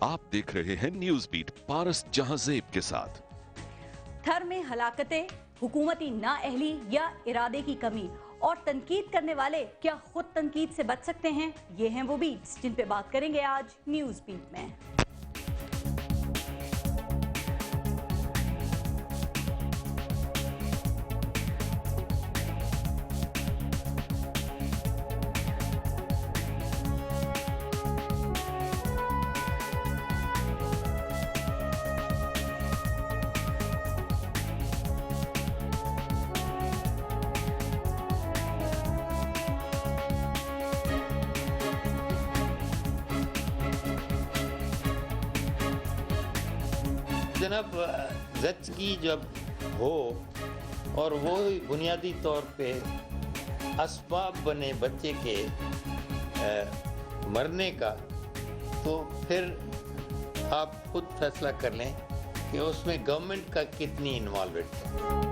आप देख रहे हैं न्यूज बीट पारस जहांजेब के साथ। थर में हलाकतें, हुकूमती नाअहली या इरादे की कमी और तनकीद करने वाले क्या खुद तनकीद से बच सकते हैं? ये हैं वो बीट्स जिन पे बात करेंगे आज न्यूज बीट में। जनाब ज़च्गी जब हो और वो बुनियादी तौर पे असबाब बने बच्चे के मरने का, तो फिर आप खुद फैसला कर लें कि उसमें गवर्नमेंट का कितनी इन्वॉल्वमेंट है।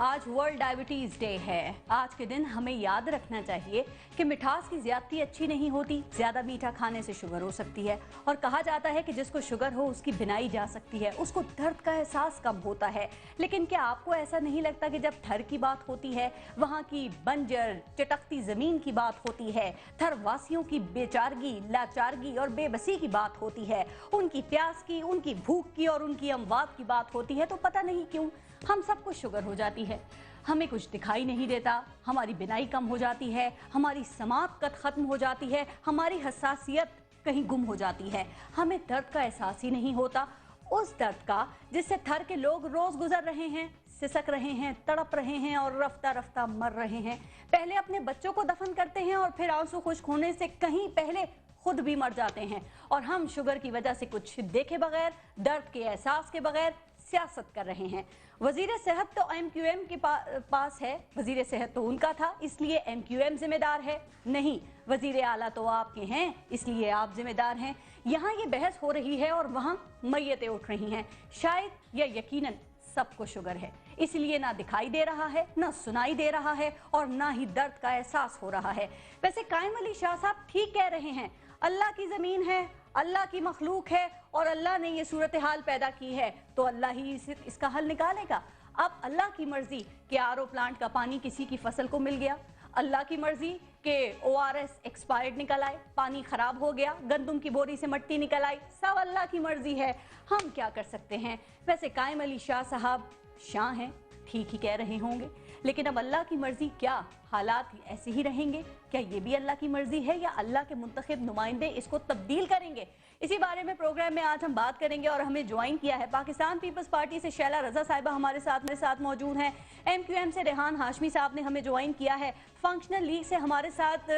आज वर्ल्ड डायबिटीज डे है। आज के दिन हमें याद रखना चाहिए कि मिठास की ज्यादती अच्छी नहीं होती। ज्यादा मीठा खाने से शुगर हो सकती है और कहा जाता है कि जिसको शुगर हो उसकी बिनाई जा सकती है, उसको दर्द का एहसास कम होता है। लेकिन क्या आपको ऐसा नहीं लगता कि जब थर की बात होती है, वहाँ की बंजर चटकती जमीन की बात होती है, थर वासियों की बेचारगी, लाचारगी और बेबसी की बात होती है, उनकी प्यास की, उनकी भूख की और उनकी अमवात की बात होती है, तो पता नहीं क्यों हम सबको शुगर हो जाती है। हमें कुछ दिखाई नहीं देता, हमारी बिनाई कम हो जाती है, हमारी समात खत्म हो जाती है, हमारी हसासियत कहीं गुम हो जाती है, हमें दर्द का एहसास ही नहीं होता, उस दर्द का जिससे थर के लोग रोज गुजर रहे हैं, सिसक रहे हैं, तड़प रहे हैं और रफ्ता रफ्ता मर रहे हैं। पहले अपने बच्चों को दफन करते हैं और फिर आंसू खुश्क होने से कहीं पहले खुद भी मर जाते हैं। और हम शुगर की वजह से कुछ देखे बगैर, दर्द के एहसास के बगैर सियासत कर रहे हैं। वजीर सेहत तो MQM के पास है, वजीर सेहत तो उनका था इसलिए MQM जिम्मेदार है, नहीं वजीर आला तो आपके हैं इसलिए आप जिम्मेदार हैं। यहाँ ये बहस हो रही है और वहाँ मैयतें उठ रही हैं। शायद या यकीनन सबको शुगर है, इसलिए ना दिखाई दे रहा है, ना सुनाई दे रहा है और ना ही दर्द का एहसास हो रहा है। वैसे कायम अली शाह साहब ठीक कह रहे हैं, अल्लाह की ज़मीन है, अल्लाह की मखलूक है और अल्लाह ने ये सूरत हाल पैदा की है तो अल्लाह ही इसका हल निकालेगा। अब अल्लाह की मर्जी कि RO प्लांट का पानी किसी की फसल को मिल गया, अल्लाह की मर्जी कि ORS एक्सपायर्ड निकल आए, पानी खराब हो गया, गंदम की बोरी से मट्टी निकल आई, सब अल्लाह की मर्जी है, हम क्या कर सकते हैं। वैसे कायम अली शाह साहब शाह हैं, ठीक ही कह रहे होंगे, लेकिन अब अल्लाह की मर्जी क्या हालात ऐसे ही रहेंगे? क्या ये भी अल्लाह की मर्जी है या अल्लाह के मुंतखब नुमाइंदे इसको तब्दील करेंगे? इसी बारे में प्रोग्राम में आज हम बात करेंगे और हमें ज्वाइन किया है पाकिस्तान पीपल्स पार्टी से शैला रजा साहिबा हमारे साथ मौजूद हैं। MQM से रेहान हाशमी साहब ने हमें ज्वाइन किया है। फंक्शनल लीग से हमारे साथ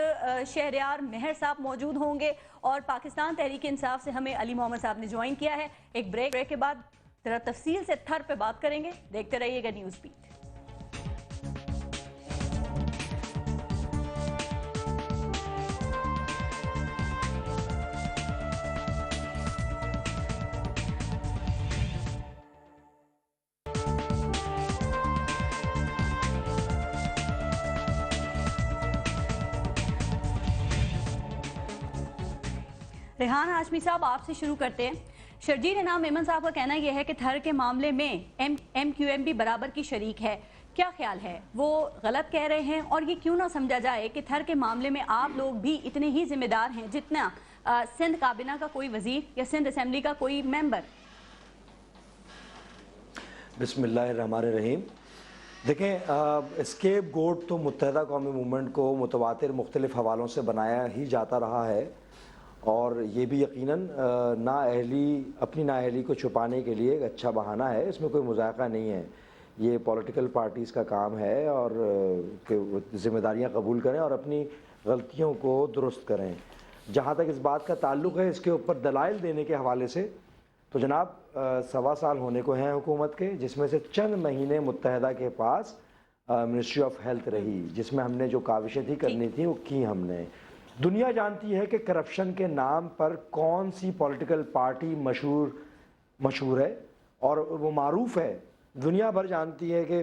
शहरयार मेहर साहब मौजूद होंगे और पाकिस्तान तहरीक इंसाफ से हमें अली मोहम्मद साहब ने ज्वाइन किया है। एक ब्रेक के बाद जरा तफसील से थर पे बात करेंगे। देखते रहिएगा न्यूज़ बीट। रेहान हाशमी साहब आपसे शुरू करते हैं। शर्जील इनाम मेमन साहब का कहना यह है कि थर के मामले में MQM भी बराबर की शरीक है, क्या ख्याल है, वो गलत कह रहे हैं? और ये क्यों ना समझा जाए कि थर के मामले में आप लोग भी इतने ही जिम्मेदार हैं जितना सिंध काबीना का कोई वजीर या सिंध असेंबली का कोई मेंबर? बिस्मिल्लाहिर्रहमानिर्रहीम। देखें, एस्केप गोट तो मुत्तहिदा कौमी मूवमेंट को मुतवातिर मुख्तलिफ हवालों से बनाया ही जाता रहा है और ये भी यकीनन अपनी नाअहली को छुपाने के लिए एक अच्छा बहाना है, इसमें कोई मुज़ायक़ा नहीं है। ये पॉलिटिकल पार्टीज़ का काम है और ज़िम्मेदारियाँ कबूल करें और अपनी गलतियों को दुरुस्त करें। जहाँ तक इस बात का ताल्लुक़ है इसके ऊपर दलाइल देने के हवाले से, तो जनाब 1.25 साल होने को हैं हुकूमत के, जिसमें से चंद महीने मुत्तहिदा के पास मिनिस्ट्री ऑफ हेल्थ रही, जिसमें हमने जो काविशें थी करनी थी वो की हमने। दुनिया जानती है कि करप्शन के नाम पर कौन सी पॉलिटिकल पार्टी मशहूर है और वो मारूफ है। दुनिया भर जानती है कि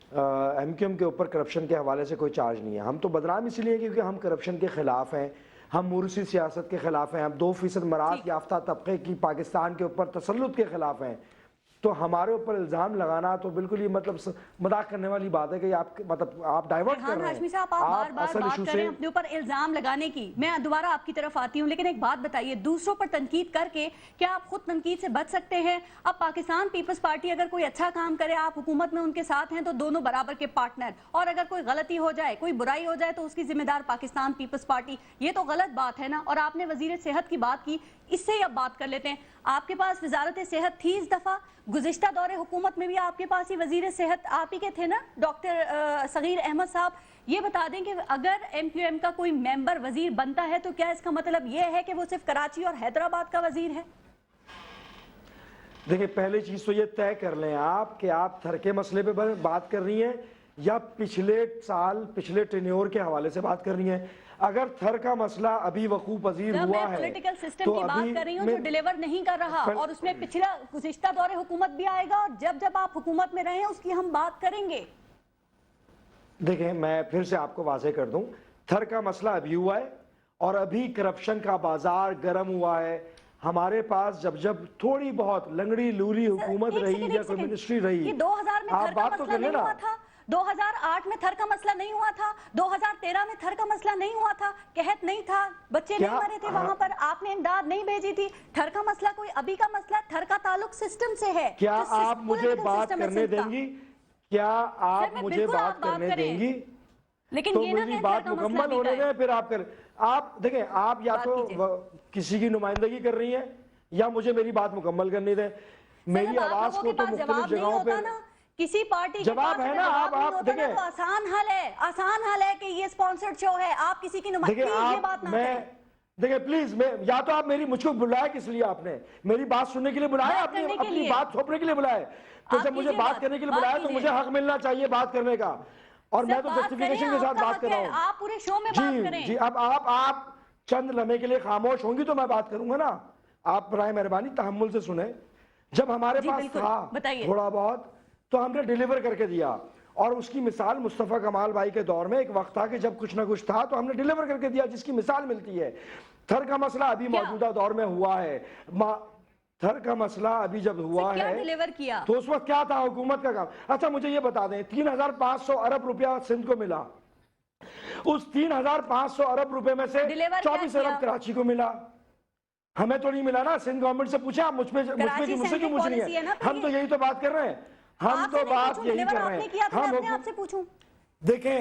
MQM के ऊपर करप्शन के हवाले से कोई चार्ज नहीं है। हम तो बदनाम इसलिए क्योंकि हम करप्शन के ख़िलाफ़ हैं, ہم موروثی سیاست کے خلاف ہیں, ہم 2% مراعات یافتہ طبقے کی پاکستان کے اوپر تسلط کے خلاف ہیں. تو ہمارے اوپر الزام لگانا تو بالکل یہ مطلب مذاق کرنے والی بات ہے کہ آپ مطلب آپ ڈائیورٹ کر رہے ہیں. ہاشمی صاحب, آپ بار بار بات کر رہے ہیں اپنے اوپر الزام لگانے کی. میں دوبارہ آپ کی طرف آتی ہوں, لیکن ایک بات بتائیے, دوسروں پر تنقید کر کے کیا آپ خود تنقید سے بچ سکتے ہیں؟ اب پاکستان پیپلز پارٹی اگر کوئی اچھا کام کرے, آپ حکومت میں ان کے ساتھ ہیں, تو دونوں برابر کے پارٹنر, اور اگر کوئی غلطی ہو جائے, کوئی برائی ہو جائے, تو اس کی ذمہ دار پاکستان پیپلز پارٹی. یہ تو غلط بات ہے نا. اور آپ نے وزیر صحت کی بات کی, اس سے ہی اب بات کر لیتے ہیں. آپ کے پاس وزارت صحت تھی اس دفعہ, گزشتہ دور حکومت میں بھی آپ کے پاس ہی وزیر صحت آپ ہی کے تھے نا, ڈاکٹر صغیر احمد صاحب. یہ بتا دیں کہ اگر ایم کیو ایم کا کوئی ممبر وزیر بنتا ہے تو کیا اس کا مطلب یہ ہے کہ وہ صرف کراچی اور حیدرآباد کا وزیر ہے؟ دیکھیں, پہلی چیز تو یہ طے کر لیں آپ کہ آپ تھر کے مسئلے پہ بات کر رہی ہیں یا پچھلے سال پچھلے ٹینیور کے حوالے سے بات کر رہی ہیں. اگر تھر کا مسئلہ ابھی وقوع پذیر ہوا ہے, میں پولیٹیکل سسٹم کی بات کر رہی ہوں جو ڈیلیور نہیں کر رہا, اور اس میں پچھلا گزشتہ دور حکومت بھی آئے گا, اور جب آپ حکومت میں رہیں اس کی ہم بات کریں گے. دیکھیں, میں پھر سے آپ کو واضح کر دوں, تھر کا مسئلہ ابھی ہوا ہے اور ابھی کرپشن کا بازار گرم ہوا ہے. ہمارے پاس جب تھوڑی بہت لنگڑی لولی حکومت رہی یا کوئی منسٹری رہی, یہ 2000 میں آپ تھر کا بات تو مسئلہ کر لیں نہیں نا. ہوا تھا, 2008 میں تھر کا مسئلہ نہیں ہوا تھا, 2013 میں تھر کا مسئلہ نہیں ہوا تھا, قحط نہیں تھا, بچے نہیں مرے تھے وہاں پر, آپ نے امداد نہیں بھیجی تھی. تھر کا مسئلہ کوئی ابھی کا مسئلہ, تھر کا تعلق سسٹم سے ہے. کیا آپ مجھے بات کرنے دیں گی؟ کیا آپ مجھے بات کرنے دیں گی؟ لیکن تو یہ نہ میری کہ بات مکمل ہونے دیں, پھر آپ کر. آپ دیکھیں, آپ یا تو کسی کی نمائندگی کر رہی ہیں یا مجھے میری بات مکمل کرنے دیں. میری آواز کو تو مختلف جگہوں پہ کسی پارٹی کے جواب ہے نا. آپ دیکھیں, آسان حل ہے کہ یہ سپانسرڈ شو ہے, آپ کسی کی نمائندگی یہ بات نہ کریں. دیکھیں پلیز, یا تو آپ مجھ کو بلایا کس لیے, آپ نے میری بات سننے کے لیے بلایا, اپنی بات تھوپنے کے لیے بلائے, تو جب مجھے بات کرنے کے لیے بلایا تو مجھے حق ملنا چاہیے بات کرنے کا, اور میں تو جسٹیفیکیشن کے ساتھ بات کر رہا ہوں. آپ پورے شو میں بات کریں. جی, اب آپ چند لمحے کے لیے خاموش ہوں گی تو میں بات کروں گا نا. آپ برائے مہربانی تحمل سے سنیں. جب ہمارے پاس تھا تھوڑا بہت تو ہم نے ڈیلیور کر کے دیا, اور اس کی مثال مصطفیٰ کمال بھائی کے دور میں ایک وقت تھا کہ جب کچھ نہ کچھ تھا تو ہم نے ڈیلیور کر کے دیا, جس کی مثال ملتی ہے. تھر کا مسئلہ ابھی موجودہ دور میں ہوا ہے. تھر کا مسئلہ ابھی جب ہوا ہے تو اس وقت کیا تھا حکومت کا کام. اچھا مجھے یہ بتا دیں, 3,500 ارب روپیہ سندھ کو ملا, اس 3,500 ارب روپے میں سے 24 ارب کراچی کو ملا. ہمیں تو نہیں ملا نا, سندھ گورنمنٹ سے پوچھا, مجھ سے کیوں پوچھ رہی ہے؟ ہم تو یہی تو بات کر رہے ہیں, ہم تو بات یہی کر رہے ہیں. دیکھیں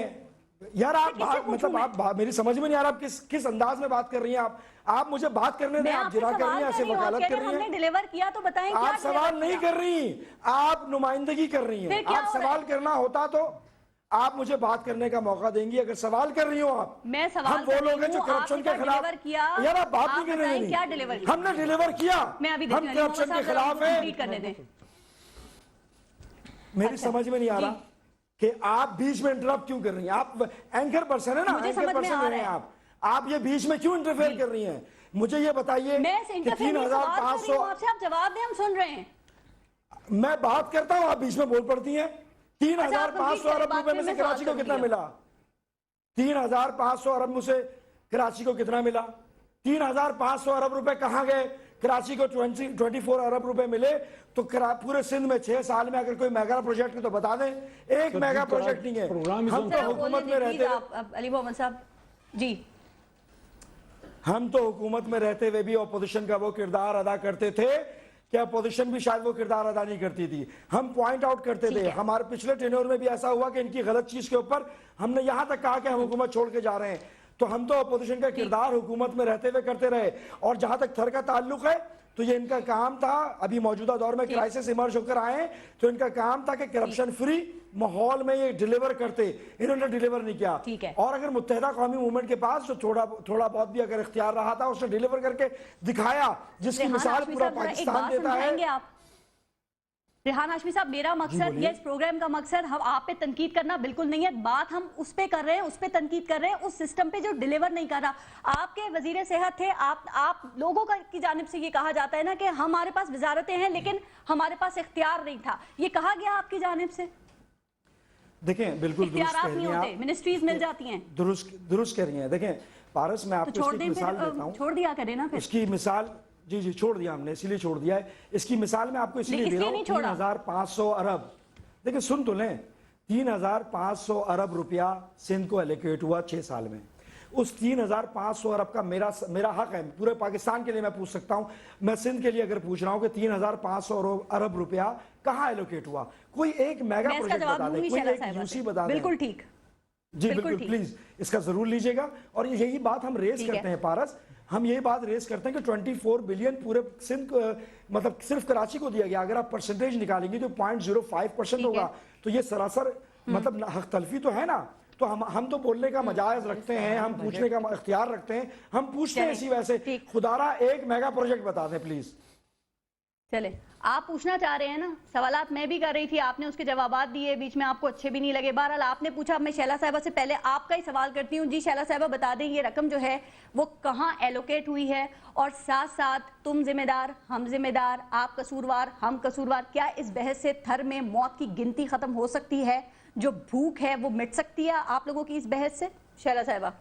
یار, آپ مطلب آپ میری سمجھ میں نہیں آ رہا, آپ کس انداز میں بات کر رہی ہیں. آپ مجھے بات کرنے دیں, آپ جرا کر رہی ہیں, ایسے وکالت کر رہی ہیں. آپ سوال نہیں کر رہی, آپ نمائندگی کر رہی ہیں. آپ سوال کرنا ہوتا تو آپ مجھے بات کرنے کا موقع دیں گی. اگر سوال کر رہی ہوں آپ, ہم وہ لوگ ہیں جو کرپشن کے خلاف, یار آپ بات نہیں کر رہی ہیں. ہم نے ڈیلیور کیا, ہم کرپشن کے خلاف ہیں. میری سمجھ میں نہیں آ رہا کہ آپ بیچ میں انٹرپٹ کیوں کر رہی ہیں. آپ اینکر پرسن ہے نا, اینکر پرسن رہے ہیں آپ یہ بیچ میں کیوں انٹرفیئر کر رہی ہیں؟ مجھے یہ بتائیے کہ 3,500 آپ جواب دیں, ہم سن رہے ہیں. میں بات کرتا ہوں, آپ بیچ میں بول پڑتی ہیں. 3,500 ارب روپے میں سے کراچی کو کتنا ملا؟ 3,500 ارب میں سے کراچی کو کتنا ملا؟ 3,500 ارب روپے کہاں گئے؟ کراچی کو 24 ارب روپے ملے تو پورے سندھ میں 6 سال میں اگر کوئی میگا پروجیکٹ تو بتا دیں. ایک میگا پروجیکٹ نہیں ہے. ہم تو حکومت میں رہتے علی محمد صاحب جی, ہم تو حکومت میں رہتے ہوئے بھی اپوزیشن کا وہ کردار ادا کرتے تھے کہ اپوزیشن بھی شاید وہ کردار ادا نہیں کرتی تھی. ہم پوائنٹ آؤٹ کرتے تھے. ہمارے پچھلے ٹینیور میں بھی ایسا ہوا کہ ان کی غلط چیز کے اوپر ہم نے یہاں تک کہا کہ ہم حکومت چھوڑ کے جا رہے ہیں. تو ہم تو اپوزیشن کا کردار حکومت میں رہتے ہوئے کرتے رہے. اور جہاں تک تھر کا تعلق ہے تو یہ ان کا کام تھا, ابھی موجودہ دور میں کرائسس ایمرج ہو کر آئے ہیں تو ان کا کام تھا کہ کرپشن فری ماحول میں یہ ڈیلیور کرتے. انہوں نے ڈیلیور نہیں کیا. اور اگر متحدہ قومی موومنٹ کے پاس جو تھوڑا بہت بھی اگر اختیار رہا تھا اس نے ڈیلیور کر کے دکھایا, جس کی مثال پورا پاکستان دیتا ہے. ریحان ہاشمی صاحب, میرا مقصد یہ اس پروگرام کا مقصد آپ پہ تنقید کرنا بالکل نہیں ہے. بات ہم اس پہ کر رہے ہیں, اس پہ تنقید کر رہے ہیں, اس سسٹم پہ جو ڈیلیور نہیں کر رہا. آپ کے وزیر صحت تھے, آپ لوگوں کی جانب سے یہ کہا جاتا ہے نا کہ ہمارے پاس وزارتیں ہیں لیکن ہمارے پاس اختیار نہیں تھا. یہ کہا گیا آپ کی جانب سے؟ دیکھیں بالکل اختیارات نہیں ہوتے, منسٹریز مل جاتی ہیں. درست کہہ رہی ہیں. دیکھیں पारस मैं तो आपको छोड़ इसकी दें मिसाल फिर, देता हूँ, छोड़ दिया करें ना फिर। इसकी मिसाल जी छोड़ दिया हमने, इसीलिए छोड़ दिया है। इसकी मिसाल मैं आपको इसलिए दे रहा हूँ, 3,500 अरब, देखिए सुन तो लें, 3,500 अरब रुपया सिंध को एलोकेट हुआ 6 साल में। उस 3,500 अरब का मेरा हक है, पूरे पाकिस्तान के लिए मैं पूछ सकता हूं, मैं सिंध के लिए अगर पूछ रहा हूं कि 3,500 अरब रुपया कहां एलोकेट हुआ, कोई एक मेगा प्रोजेक्ट बता दे, कोई एक यूसी बता दे। बिल्कुल ठीक जी बिल्कुल प्लीज इसका जरूर लीजिएगा। और यही बात हम रेस करते हैं पारस, हम यही बात रेस करते हैं कि 24 बिलियन पूरे सिंध मतलब सिर्फ कराची को दिया गया। अगर आप परसेंटेज निकालेंगे तो 0.05% होगा, तो ये सरासर मतलब हक तलफी तो है ना। तो हम तो बोलने का मजाज रखते हैं, हम पूछने का इख्तियार रखते हैं, हम पूछते हैं इसी वैसे। खुदारा एक मेगा प्रोजेक्ट बता दें प्लीज। चले, आप पूछना चाह रहे हैं ना, सवालात मैं भी कर रही थी, आपने उसके जवाबात दिए, बीच में आपको अच्छे भी नहीं लगे। बहरहाल आपने पूछा, अब मैं शैला साहिबा से पहले आपका ही सवाल करती हूँ। जी शैला साहिबा बता दें, ये रकम जो है वो कहाँ एलोकेट हुई है, और साथ साथ तुम जिम्मेदार, हम जिम्मेदार, आप कसूरवार, हम कसूरवार। क्या इस बहस से थर में मौत की गिनती खत्म हो सकती है, जो भूख है वो मिट सकती है आप लोगों की इस बहस से? शैला साहिबा।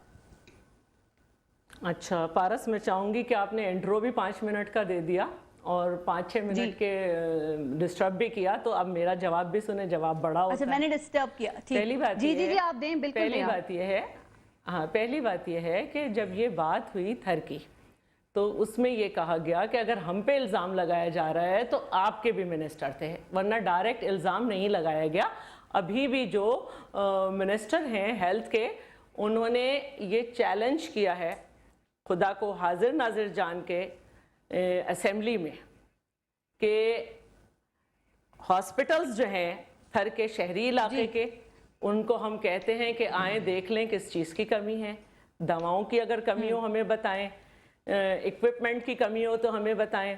अच्छा पारस, मैं चाहूंगी कि आपने इंट्रो भी 5 मिनट का दे दिया और 5-6 मिनट के डिस्टर्ब भी किया, तो अब मेरा जवाब भी सुने, जवाब बड़ा होता है। अच्छा मैंने डिस्टर्ब किया, ठीक। पहली बात जी आप दें, बिल्कुल। पहली बात ये है, हाँ पहली बात ये है कि जब ये बात हुई थर की, तो उसमें ये कहा गया कि अगर हम पे इल्ज़ाम लगाया जा रहा है तो आपके भी मिनिस्टर थे, वरना डायरेक्ट इल्ज़ाम नहीं लगाया गया। अभी भी जो मिनिस्टर हैं हेल्थ के, उन्होंने ये चैलेंज किया है खुदा को हाजिर नाजिर जान के असेंबली में कि हॉस्पिटल्स जो हैं थर के शहरी इलाके के, उनको हम कहते हैं कि आएँ देख लें किस चीज़ की कमी है, दवाओं की अगर कमी हो हमें बताएं, इक्विपमेंट की कमी हो तो हमें बताएं।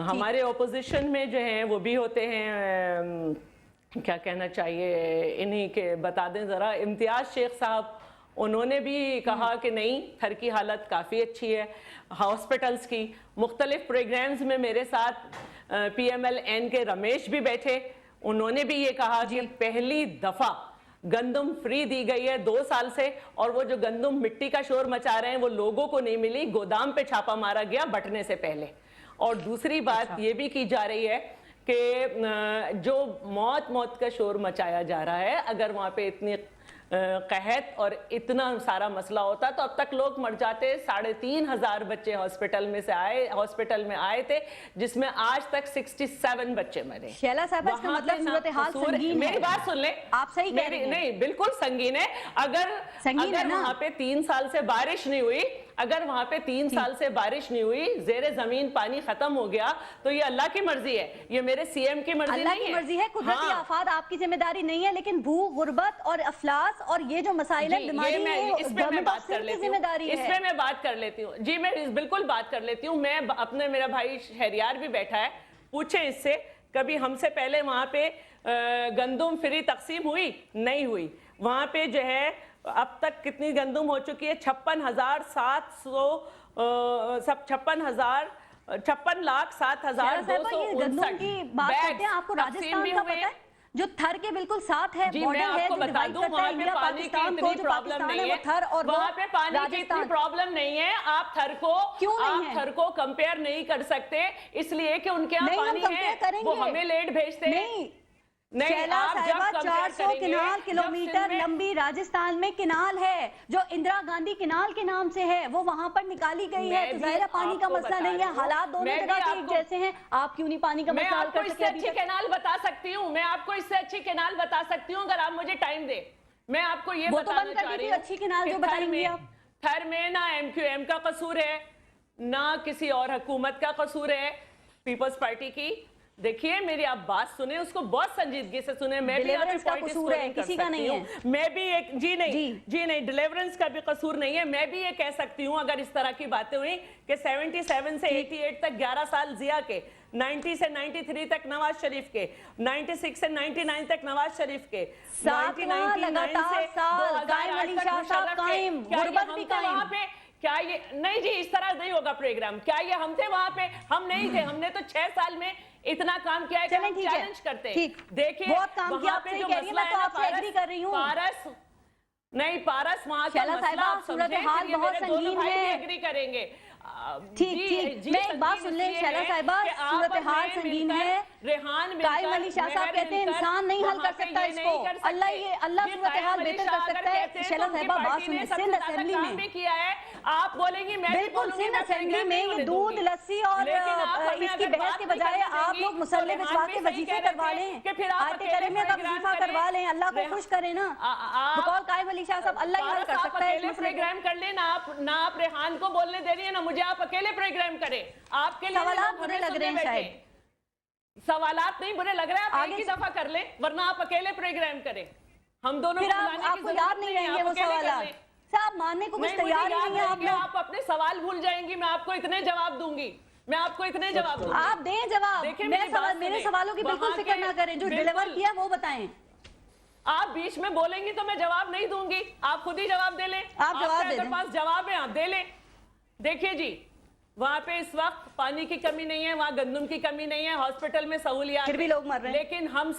हमारे ऑपोजिशन में जो हैं वो भी होते हैं, क्या कहना चाहिए इन्हीं के, बता दें ज़रा, इम्तियाज़ शेख साहब, उन्होंने भी कहा कि नहीं थर की हालत काफ़ी अच्छी है। हॉस्पिटल्स की मुख्तलिफ प्रोग्राम्स में मेरे साथ PMLN के रमेश भी बैठे, उन्होंने भी ये कहा कि पहली दफ़ा गंदम फ्री दी गई है 2 साल से, और वो जो गंदम मिट्टी का शोर मचा रहे हैं वो लोगों को नहीं मिली, गोदाम पे छापा मारा गया बंटने से पहले। और दूसरी बात ये भी की जा रही है कि जो मौत का शोर मचाया जा रहा है, अगर वहाँ पे इतनी कहत और इतना सारा मसला होता तो अब तक लोग मर जाते। 3,500 बच्चे हॉस्पिटल में आए थे, जिसमें आज तक 67 बच्चे मरे। शैला साहब, इसका मतलब सूरत हाल संगीन है। मेरी बात सुन ले, आप सही कह रही हैं। नहीं बिल्कुल संगीन है। अगर वहां पे 3 साल से बारिश नहीं हुई, अगर वहां पे 3 साल से बारिश नहीं हुई, जेरे जमीन पानी खत्म हो गया, तो ये अल्लाह की मर्जी है, ये मेरे CM की मर्जी नहीं है। अल्लाह की मर्जी है, कुदरती आफात आपकी जिम्मेदारी नहीं है, लेकिन भूख, गुर्बत और अफलास और ये जो मसाइल है, बीमारी है, इसमें मैं बात कर लेती हूँ, इसमें मैं बात कर लेती हूँ। जी मैं बिल्कुल बात कर लेती हूँ। मैं अपने, मेरा भाई शहरियार भी बैठा है, पूछे इससे, कभी हमसे पहले वहां पे गंदम फ्री तकसीम हुई? नहीं हुई। वहां पे जो है अब तक कितनी गंदम हो चुकी है? 56,07,259 बैग। आपको राजस्थान का पता है जो थर के बिल्कुल साथ है, जी मैं आपको बता दूं, वहाँ पे पानी की इतनी प्रॉब्लम नहीं है, वहाँ पे पानी की इतनी प्रॉब्लम नहीं है। आप थर को कंपेयर नहीं कर सकते, इसलिए कि उनके यहाँ पानी है, वो हमें लेट भेजते हैं। शैला साहिबा, 400 किलोमीटर लंबी राजस्थान में किनाल है जो इंदिरा गांधी किनाल के नाम से है, वो वहां पर निकाली गई है। तो ज़ाहिर पानी का मसला नहीं है, हालात दोनों जगह के एक जैसे हैं। आप क्यों नहीं पानी का मसला हल कर सकते? मैं आपको इससे अच्छी कैनाल बता सकती हूँ, मैं आपको इससे अच्छी कैनाल बता सकती हूँ, अगर आप मुझे टाइम दे। मैं आपको ये बताना चाह रही हूँ, अच्छी कैनाल जो बताएंगी आप। थर में ना MQM का कसूर है, ना किसी और हुकूमत का कसूर है, पीपल्स पार्टी की। देखिए मेरी आप बात सुने, उसको बहुत संजीदगी से सुने। मैं भी आपके पॉइंट स्कोरिंग कर सकती हूँ, मैं भी एक जी नहीं डिलीवरेंस का भी कसूर नहीं है। मैं भी ये कह सकती हूँ, अगर इस तरह की बातें हुई कि 77 से 88 तक 11 साल जिया के, 90 से 93 तक नवाज शरीफ के, 96 से 99 तक नवाज शरीफ के, 1999 से 2008 तक वहाँ पे। क्या ये नहीं जी, इस तरह नहीं होगा प्रोग्राम। क्या ये हम थे वहां पे? हम नहीं थे, हमने तो 6 साल में इतना काम किया है कि हम चैलेंज करते हैं। देखिए बहुत काम किया, आप सही कह रही हैं, मैं तो आपसे एग्री कर रही हूं। नहीं पारस, वहाँ का शैला मसला साहिबा, आप सूरत समझें, हाल फिर ये बहुत मेरे दोनों संगीन भाई भी है। एग्री करेंगे। ठीक जी, ठीक, जी, मैं एक बात संगीन सुन ले इसलिए शैला है साहिबा, कि आप सूरत और हाल मैं संगीन मिलकर, है। रेहान मिलकर, कायम अली शाह साहब मेहर कहते हैं मिलकर इंसान नहीं हल वहाँ कर पे सकता ये इसको, नहीं कर सकते। अल्लाह जी, सूरत कायम हाल अली बेहतर शाह कर अगर सकता है। कहते हैं शैला तो उनकी साहिबा बात पार्टी ने सुने, सबसे सिंध ज्यादा असेंबली काम में भी किया है। आप बोलेंगी, मैं भी बिल्कुल बोलूंगी, सिंध मैं असेंबली प्रोग्राम में नहीं ये होने दूध दूंगी। लस्सी और लेकिन आप हमें इसकी अगर बहस बात के नहीं बजाय करने आप देंगी, लोग मुसल्ले तो बिछवा रेहान के भी सही वजीफे कह रहे करवा थे लें, कि फिर आप आयत अकेले करीमिया का प्रोग्राम वजीफा करें। करवा लें, अल्लाह को खुश करें ना। बकौल कायम अली शाह साहब, अल्लाह ही हल कर आप सकता है इस अकेले मसले को। प्रोग्राम कर ले ना आप रेहान को बोलने दे रही है ना मुझे, आप अकेले प्रोग्राम करें। आपके लिए सवालात लोग बुरे हमें लग रहे हैं सुनने शायद। बैठे। सवालात नहीं बुरे लग रहे हैं, आप आगे एक ही दफा कर ले, वरना आप अकेले प्रोग्राम करें। हम दोनों फिर को बुलाने की आपको जरूरत याद नहीं नहीं है, रहेंगे आप वो अकेले कर सवालात, लें। साहब मानने को कुछ नहीं, मुझे तैयार ही याद नहीं है आप रहेंगे, लोग। आप अपने सवाल भूल जाएंगी, मैं आपको इतने जवाब दूंगी, मैं आपको इतने जवाब दूंगी। आप दें जवाब, देखिए, मेरे मेरी बात मेरे सुनें। सवालों की बिल्कुल वहाँ फिक्र के- ना करें, जो बिल्कुल। डिलीवर किया वो बताएं। आप बीच में बोलेंगी तो मैं जवाब नहीं दूंगी, आप खुद ही जवाब दे लें। आप जवाब आपके दे अगर दें। पास जवाब है आप दे लें। देखिए जी, वहां पे इस वक्त पानी की कमी नहीं है, वहां गंदम की कमी नहीं है, हॉस्पिटल में सहूलियात फिर भी है। लोग मर रहे हैं। लेकिन हम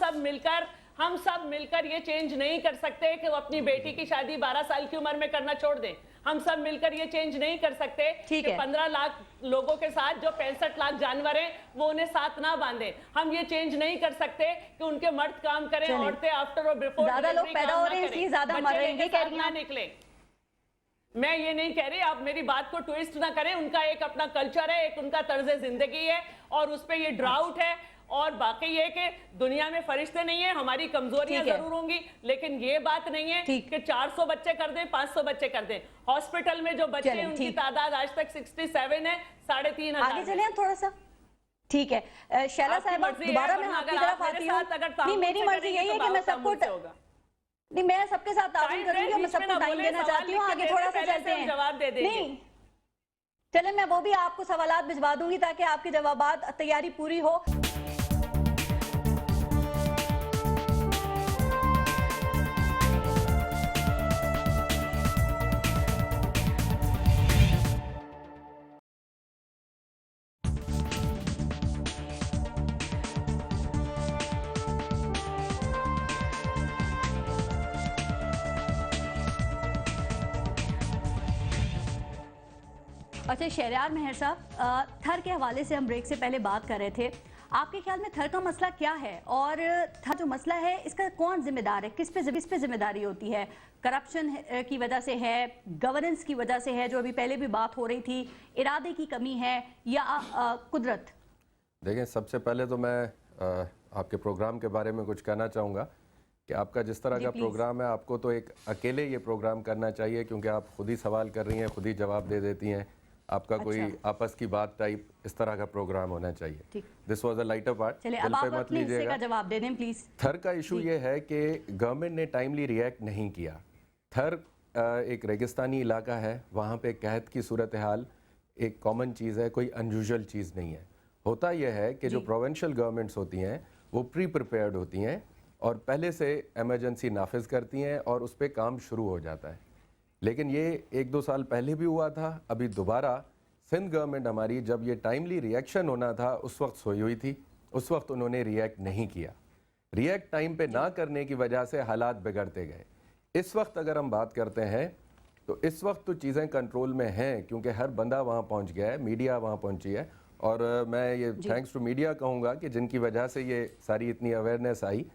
सब मिलकर ये चेंज नहीं कर सकते कि वो अपनी बेटी की शादी 12 साल की उम्र में करना छोड़ दें। हम सब मिलकर ये चेंज नहीं कर सकते ठीक कि है। 15 लाख लोगों के साथ जो 65 लाख जानवर हैं वो उन्हें साथ ना बांधे। हम ये चेंज नहीं कर सकते कि उनके मर्द काम करें, चलिए। औरतें आफ्टर और बिफोर ज्यादा लोग पैदा हो रहे हैं इसलिए ज्यादा मर रहे हैं, ये कह रही हैं आप। निकले। मैं ये नहीं कह रही, आप मेरी बात को ट्विस्ट ना करें। उनका एक अपना कल्चर है, एक उनका तर्ज जिंदगी है और उस पे ये ड्राउट है। और बाकी ये कि दुनिया में फरिश्ते नहीं है, हमारी कमजोरियां ठीक है। जरूर होंगी, लेकिन ये बात नहीं है ठीक। कि 400 बच्चे कर दें, 500 बच्चे कर दें। हॉस्पिटल में जो बच्चे चलें, हैं उनकी ठीक। तादाद आज तक 67 है, 3,500। आगे चले हम थोड़ा सा, ठीक है। शैला आपकी साहिबा मर्जी है, दोबारा मैं वरना आपकी अगर तरफ आप आती मेरे हूँ। साथ अगर नहीं, ताउन मेरी से मर्जी करेंगी यही है तो कि मैं बात सबको मुझसे होगा। नहीं, मैं सबके साथ ताउन टाइम करूंगी और मैं बीच में सबको ना टाइम बोले, देना सवाल चाहती हूँ। लिख आगे के थोड़ा दे सा दें, पहले चलते से हम हैं। जवाब दे देंगे। नहीं, चले मैं वो भी आपको सवालात भिजवा दूंगी ताकि आपके जवाबात तैयारी पूरी हो। अच्छा शहरयार मेहर साहब, थर के हवाले से हम ब्रेक से पहले बात कर रहे थे। आपके ख्याल में थर का मसला क्या है और थर जो मसला है इसका कौन जिम्मेदार है, किस पे जिम्मेदारी होती है? करप्शन की वजह से है, गवर्नेंस की वजह से है जो अभी पहले भी बात हो रही थी, इरादे की कमी है या कुदरत? देखें, सबसे पहले तो मैं आपके प्रोग्राम के बारे में कुछ कहना चाहूँगा कि आपका जिस तरह जी, का प्लीज़। प्रोग्राम है आपको तो एक अकेले ये प्रोग्राम करना चाहिए, क्योंकि आप खुद ही सवाल कर रही हैं, खुद ही जवाब दे देती हैं। आपका कोई अच्छा। आपस की बात टाइप इस तरह का प्रोग्राम होना चाहिए। ठीक। This was a lighter part, चलिए दिल अब पे आप मत अपने हिस्से लीजिएगा। का जवाब दे दें प्लीज। थर का इशू ये है कि गवर्नमेंट ने टाइमली रिएक्ट नहीं किया। थर एक रेगिस्तानी इलाका है, वहाँ पे कहत की सूरत हाल एक कॉमन चीज़ है, कोई अनयूजुअल चीज़ नहीं है। होता यह है कि जो प्रोविंशियल गवर्नमेंट्स होती हैं वो प्री प्रिपेयर्ड होती हैं और पहले से एमरजेंसी नाफिज करती हैं और उस पर काम शुरू हो जाता है। लेकिन ये 1-2 साल पहले भी हुआ था, अभी दोबारा सिंध गवर्नमेंट हमारी जब ये टाइमली रिएक्शन होना था उस वक्त सोई हुई थी, उस वक्त उन्होंने रिएक्ट नहीं किया। रिएक्ट टाइम पे ना करने की वजह से हालात बिगड़ते गए। इस वक्त अगर हम बात करते हैं तो इस वक्त तो चीज़ें कंट्रोल में हैं, क्योंकि हर बंदा वहाँ पहुँच गया है, मीडिया वहाँ पहुँची है। और मैं ये थैंक्स टू मीडिया कहूँगा कि जिनकी वजह से ये सारी इतनी अवेयरनेस आई,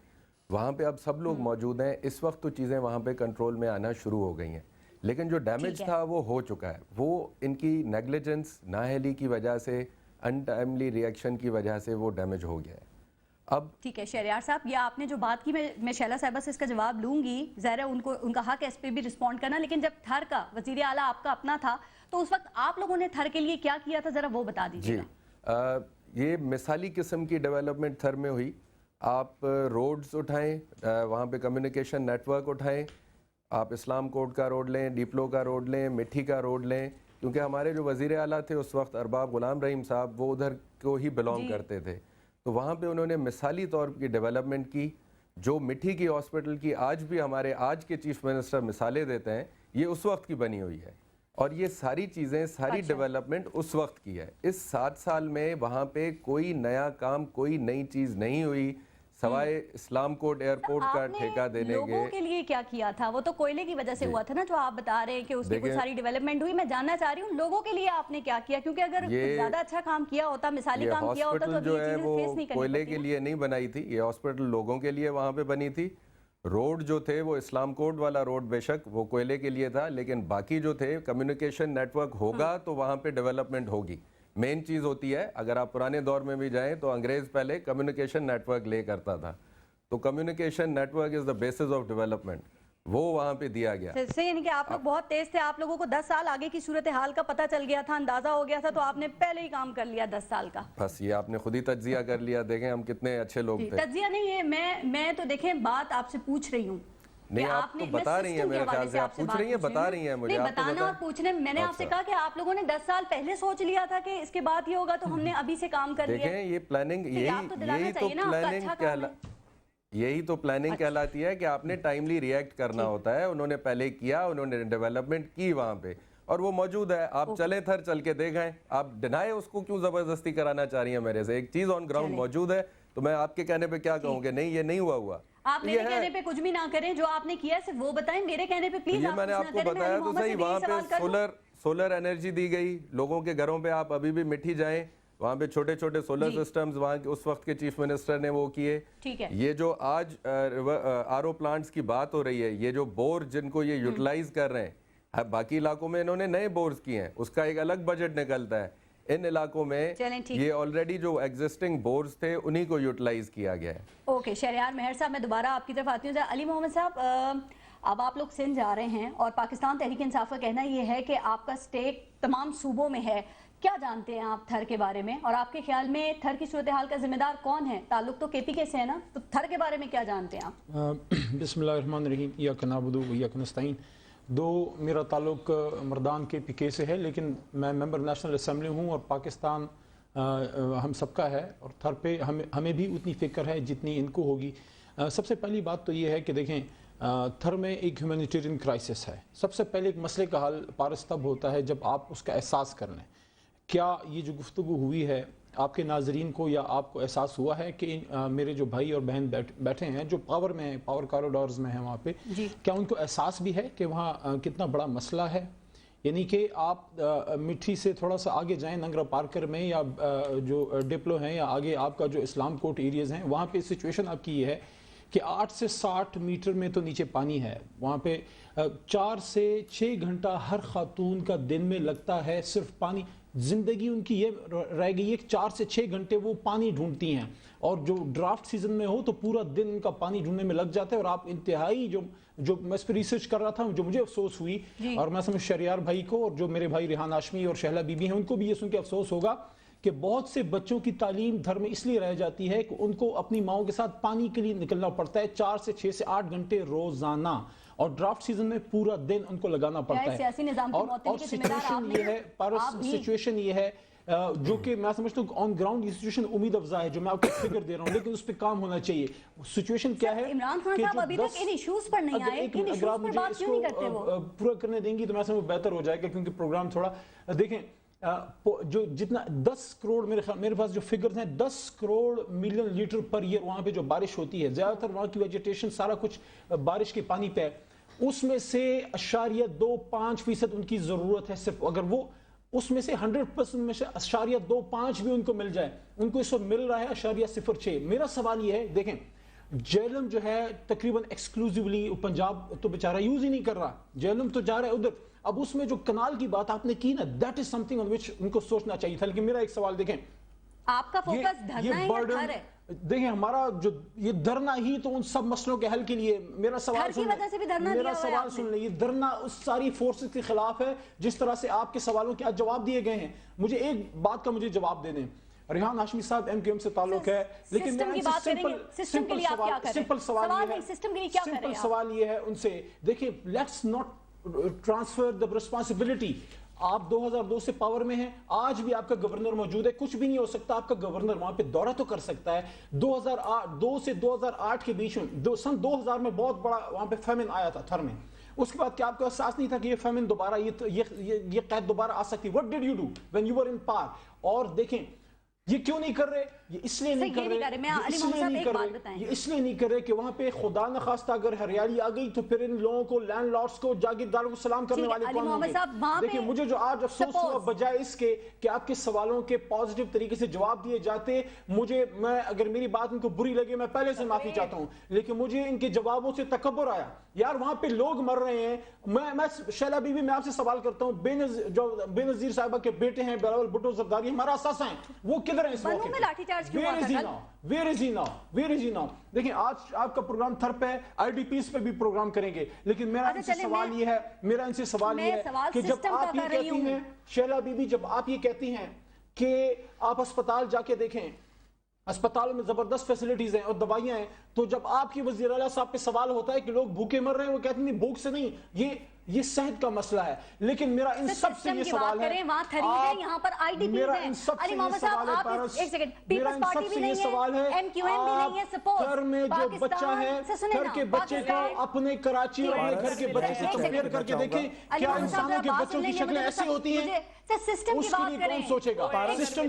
वहाँ पे अब सब लोग मौजूद हैं। इस वक्त तो चीज़ें वहाँ पे कंट्रोल में आना शुरू हो गई हैं, लेकिन जो डैमेज था वो हो चुका है। वो इनकी नेग्लिजेंस, नाअहली की वजह से, अनटाइमली रिएक्शन की वजह से वो डैमेज हो गया है। अब ठीक है शहरयार साहब, ये आपने जो बात की मैं शैला साहिबा से इसका जवाब लूंगी, ज़ाहिर है उनको उनका हक है इस पर भी रिस्पॉन्ड करना। लेकिन जब थर का वज़ीर आला आपका अपना था तो उस वक्त आप लोगों ने थर के लिए क्या किया था, ज़रा वो बता दीजिए। ये मिसाली किस्म की डेवलपमेंट थर में हुई। आप रोड्स उठाएं, वहाँ पे कम्युनिकेशन नेटवर्क उठाएं, आप इस्लाम कोर्ट का रोड लें, डिप्लो का रोड लें, मिठी का रोड लें, क्योंकि हमारे जो वज़ीर आला थे उस वक्त अरबाब गुलाम रहीम साहब, वो उधर को ही बिलोंग करते थे। तो वहाँ पे उन्होंने मिसाली तौर की डेवलपमेंट की। जो मिठी की हॉस्पिटल की आज भी हमारे आज के चीफ मिनिस्टर मिसालें देते हैं, ये उस वक्त की बनी हुई है। और ये सारी चीज़ें, सारी डेवलपमेंट उस वक्त की है। इस 7 साल में वहाँ पे कोई नया काम, कोई नई चीज़ नहीं हुई। سوائے اسلام کوٹ ایئرپورٹ کا آپ نے ٹھیکہ دینے لوگوں کے کے لیے کیا کیا تھا؟ وہ تو کوئلے کی وجہ سے ہوا تھا نا جو آپ بتا رہے ہیں کہ اس کی کوئی ساری ڈیولپمنٹ ہوئی. میں جاننا چاہ رہی ہوں لوگوں کے لیے آپ نے کیا کیا, کیونکہ اگر زیادہ اچھا کام کیا ہوتا, مثالی کام کیا ہوتا, تو ہاسپٹل جو ہے وہ فیس نہیں کرنی کوئلے پڑتی کے لیے نہیں بنائی تھی, یہ ہاسپٹل لوگوں کے لیے وہاں پہ بنی تھی. روڈ جو تھے وہ اسلام کوٹ والا روڈ بے شک وہ کوئلے کے لیے تھا, لیکن باقی جو تھے کمیونیکیشن نیٹ ورک ہوگا تو وہاں پہ ڈیولپمنٹ ہوگی. مین چیز ہوتی ہے, اگر آپ پرانے دور میں بھی جائیں تو انگریز پہلے کمیونیکیشن نیٹ ورک لے کرتا تھا, تو communication network is the basis of development, وہ وہاں پہ دیا گیا. یعنی کہ آپ لوگ بہت تیز تھے, آپ لوگوں کو 10 سال آگے کی صورتحال کا پتہ چل گیا تھا, اندازہ ہو گیا تھا, تو آپ نے پہلے ہی کام کر لیا 10 سال کا. بس یہ آپ نے خود ہی تجزیہ کر لیا, دیکھیں ہم کتنے اچھے لوگ تھے. تجزیہ نہیں ہے, میں تو دیکھیں بات آپ سے پوچھ رہی ہوں. نہیں آپ تو بتا رہی ہیں, میرے خیال سے آپ پوچھ رہی ہیں, بتا رہی ہیں مجھے. بتانا اور پوچھنے, میں نے آپ سے کہا کہ آپ لوگوں نے 10 سال پہلے سوچ لیا تھا کہ اس کے بعد یہ ہوگا, تو ہم نے ابھی سے کام کر لیا. دیکھیں یہ پلاننگ, یہی تو پلاننگ کہلاتی ہے کہ آپ نے ٹائملی ریئیکٹ کرنا ہوتا ہے. انہوں نے پہلے کیا, انہوں نے ڈیولپمنٹ کی وہاں پہ, اور وہ موجود ہے. آپ چلیں تھر چل کے دیکھیں, آپ ڈینائے اس کو کیوں زبردستی کرانا چاہ رہی ہیں میرے سے؟ ایک چیز آن گراؤنڈ موجود ہے, تو میں آپ کے کہنے پہ کیا کہوں گے نہیں یہ نہیں ہوا. آپ میرے کہنے پہ کچھ بھی نہ کریں, جو آپ نے کیا ہے صرف وہ بتائیں, میرے کہنے پہ پلیز. یہ میں نے آپ کو بتایا تو صحیح, وہاں پہ سولر انرجی دی گئی لوگوں کے گھروں پہ. آپ ابھی بھی مٹھی جائیں, وہاں پہ چھوٹے چھوٹے سولر سسٹمز وہاں اس وقت کے چیف منسٹر نے وہ کیے. یہ جو آج آر او پلانٹس کی بات ہو رہی ہے, یہ جو بور جن کو یہ یوٹیلائز کر رہے ہیں, باقی علاقوں میں انہوں نے نئے بورز کیے ہیں, اس کا ایک الگ بجٹ نکلتا ہے. ان علاقوں میں یہ آلریڈی جو ایگزسٹنگ بورز تھے انہی کو یوٹیلائز کیا گیا ہے. اوکے شہریار مہر صاحب, میں دوبارہ آپ کی طرف آتی ہوں. علی محمد صاحب, اب آپ لوگ سندھ جا رہے ہیں اور پاکستان تحریک انصاف کا کہنا یہ ہے کہ آپ کا سٹیک تمام صوبوں میں ہے. کیا جانتے ہیں آپ تھر کے بارے میں, اور آپ کے خیال میں تھر کی صورتحال کا ذمہ دار کون ہے؟ تعلق تو کے پی کے سے ہے نا, تو تھر کے بارے میں کیا جانتے ہیں آپ؟ بسم اللہ الرحمن الرحیم. ایاک نعبد و ایاک نستعین. میرا تعلق مردان کے پی کے سے ہے, لیکن میں ممبر نیشنل اسمبلی ہوں, اور پاکستان ہم سب کا ہے, اور تھر پہ ہمیں بھی اتنی فکر ہے جتنی ان کو ہوگی. سب سے پہلی بات تو یہ ہے کہ دیکھیں تھر میں ایک ہیومینیٹیرین کرائسس ہے. سب سے پہلے ایک مسئلے کا حل پارس تب ہوتا ہے جب آپ اس کا احساس کر لیں. کیا یہ جو گفتگو ہوئی ہے آپ کے ناظرین کو یا آپ کو احساس ہوا ہے کہ میرے جو بھائی اور بہن بیٹھے ہیں جو پاور میں ہیں, پاور کاریڈورز میں ہیں وہاں پہ, کیا ان کو احساس بھی ہے کہ وہاں کتنا بڑا مسئلہ ہے؟ یعنی کہ آپ مٹھی سے تھوڑا سا آگے جائیں, ننگرا پارکر میں یا جو ڈپلو ہیں یا آگے آپ کا جو اسلام کوٹ ایریز ہیں, وہاں پہ سچویشن آپ کی یہ ہے کہ 8 سے 60 میٹر میں تو نیچے پانی ہے. وہاں پہ 4 سے 6 گھنٹہ ہر خاتون کا دن میں لگتا ہے صرف پانی. زندگی ان کی یہ رہ گئی ہے کہ 4 سے 6 گھنٹے وہ پانی ڈھونڈتی ہیں, اور جو ڈرافٹ سیزن میں ہو تو پورا دن ان کا پانی ڈھونڈنے میں لگ جاتا ہے. اور آپ انتہائی جو میں اس پہ ریسرچ کر رہا تھا, جو مجھے افسوس ہوئی, اور میں سمجھ شہریار بھائی کو اور جو میرے بھائی ریحان ہاشمی اور شہلا بی بی ہیں ان کو بھی یہ سن کے افسوس ہوگا کہ بہت سے بچوں کی تعلیم دھر میں اس لیے رہ جاتی ہے کہ ان کو اپنی ماؤں کے ساتھ پانی کے لیے نکلنا پڑتا ہے 4 سے 6 سے 8 گھنٹے روزانہ, اور ڈرافٹ سیزن میں پورا دن ان کو لگانا پڑتا ہے. اور سچویشن یہ ہے پارس, سچویشن یہ ہے جو کہ میں سمجھتا ہوں آن گراؤنڈ یہ سچویشن امید افزا ہے جو میں آپ کو فگر دے رہا ہوں, لیکن اس پہ کام ہونا چاہیے. سچویشن کیا ہے عمران خان صاحب ابھی تک ان ایشوز پر نہیں آئے, ان ایشوز پر بات کیوں نہیں کرتے وہ؟ پورا کرنے دیں گی تو میں سمجھتا بہتر ہو جائے گا, کیونکہ پروگرام تھوڑا دیکھیں جو جتنا 10 کروڑ میرے پاس جو فگرز ہیں 10 crore million litre per year وہاں پہ جو بارش ہوتی ہے, زیادہ تر وہاں کی ویجیٹیشن سارا کچھ بارش کے پانی پہ ہے. اس میں سے 0.25% ان کی ضرورت ہے صرف. اگر وہ اس میں سے 100% میں سے 0.25 بھی ان کو مل جائے, ان کو اس وقت مل رہا ہے 0.06. میرا سوال یہ ہے, دیکھیں جہلم جو ہے تقریباً ایکسکلوزیولی پنجاب تو بیچارہ یوز ہی نہیں کر رہا, جہلم تو جا رہا ہے ادھر. اب اس میں جو کنال کی بات آپ نے کی نا, دیٹ از سمتھنگ آن وچ ان کو سوچنا چاہیے تھا. لیکن میرا ایک سوال دیکھیں, آپ کا فوکس دھرنا ہے یا تھر ہے؟ دیکھیں ہمارا جو یہ دھرنا ہی تو ان سب مسئلوں کے حل کے لیے. میرا سوال سن لیں, یہ دھرنا اس ساری فورسز کے خلاف ہے جس طرح سے آپ کے سوالوں کے آج جواب دیے گئے ہیں. مجھے ایک بات کا مجھے جواب دے دیں. ریحان ہاشمی صاحب ایم کیو ایم سے تعلق ہے, لیکن سمپل سوال یہ ہے ان سے, دیکھیں let's not transfer the responsibility. آپ 2002 سے پاور میں ہیں, آج بھی آپ کا گورنر موجود ہے, کچھ بھی نہیں ہو سکتا. آپ کا گورنر وہاں پہ دورہ تو کر سکتا ہے. 2002 سے 2008 کے بیچ میں سن 2000 میں بہت بڑا وہاں پہ فیمن آیا تھا تھر میں. اس کے بعد کیا آپ کو احساس نہیں تھا کہ یہ فیمن دوبارہ یہ قید دوبارہ آ سکتی؟ What did you do when you were in power? اور دیکھیں یہ کیوں نہیں کر رہے, یہ اس لیے نہیں صحیح کر رہے، میں علی محمد صاحب ایک بات بتائیں، یہ اس لیے نہیں کر رہے کہ وہاں پہ خدا نخواستہ اگر ہریالی آ گئی تو پھر ان لوگوں کو لینڈ لارڈز کو جاگیرداروں کو سلام کرنے والے علی کون ہوں محمد گے؟ صاحب وہاں دیکھیں پہ مجھے جو آج افسوس ہوا بجائے اس کے کہ آپ کے سوالوں کے پازیٹیو طریقے سے جواب دیے جاتے، میں اگر میری بات ان کو بری لگے میں پہلے سے معافی چاہتا ہوں، لیکن مجھے ان کے جوابوں سے تکبر آیا. یار وہاں پہ لوگ مر رہے ہیں. میں شیلا بی بی میں آپ سے سوال کرتا ہوں، بے نظیر صاحبہ کے بیٹے ہیں بلاول بھٹو زرداری ہمارا اساسہ ہیں، وہ کدھر ہیں اس موقع بنوں میں لاٹھی چارج کیوں ہوا تھا کل؟ ویر از ہی ناؤ. دیکھیں آج آپ کا پروگرام تھر پہ آئی ڈی پیز پہ بھی پروگرام کریں گے، لیکن میرا ان سے سوال یہ ہے کہ جب آپ یہ کہتی ہیں شیلا بی بی، جب آپ یہ کہتی ہیں کہ آپ اسپتال جا کے دیکھیں، اسپتالوں میں زبردست فیسلٹیز ہیں اور دوائیاں ہیں، تو جب آپ کی وزیر اعلیٰ صاحب پہ سوال ہوتا ہے کہ لوگ بھوکے مر رہے ہیں، وہ کہتے ہیں بھوک سے نہیں، یہ صحت کا مسئلہ ہے. لیکن میرا ان سب سے یہ سوال ہے، یہاں پر آئی ڈی میرا ان سب سے یہ سوال ہے پارس، میرا ان سب سے یہ سوال ہے، آپ گھر میں جو بچہ ہے، گھر کے بچے کو اپنے کراچی اور اپنے گھر کے بچے سے کمپیئر کر کے دیکھیں کیا انسانوں کے بچوں کی شکلیں ایسی ہوتی ہیں؟ سسٹم کی اس کے بات لیے کریں، کون سوچے گا؟ سسٹم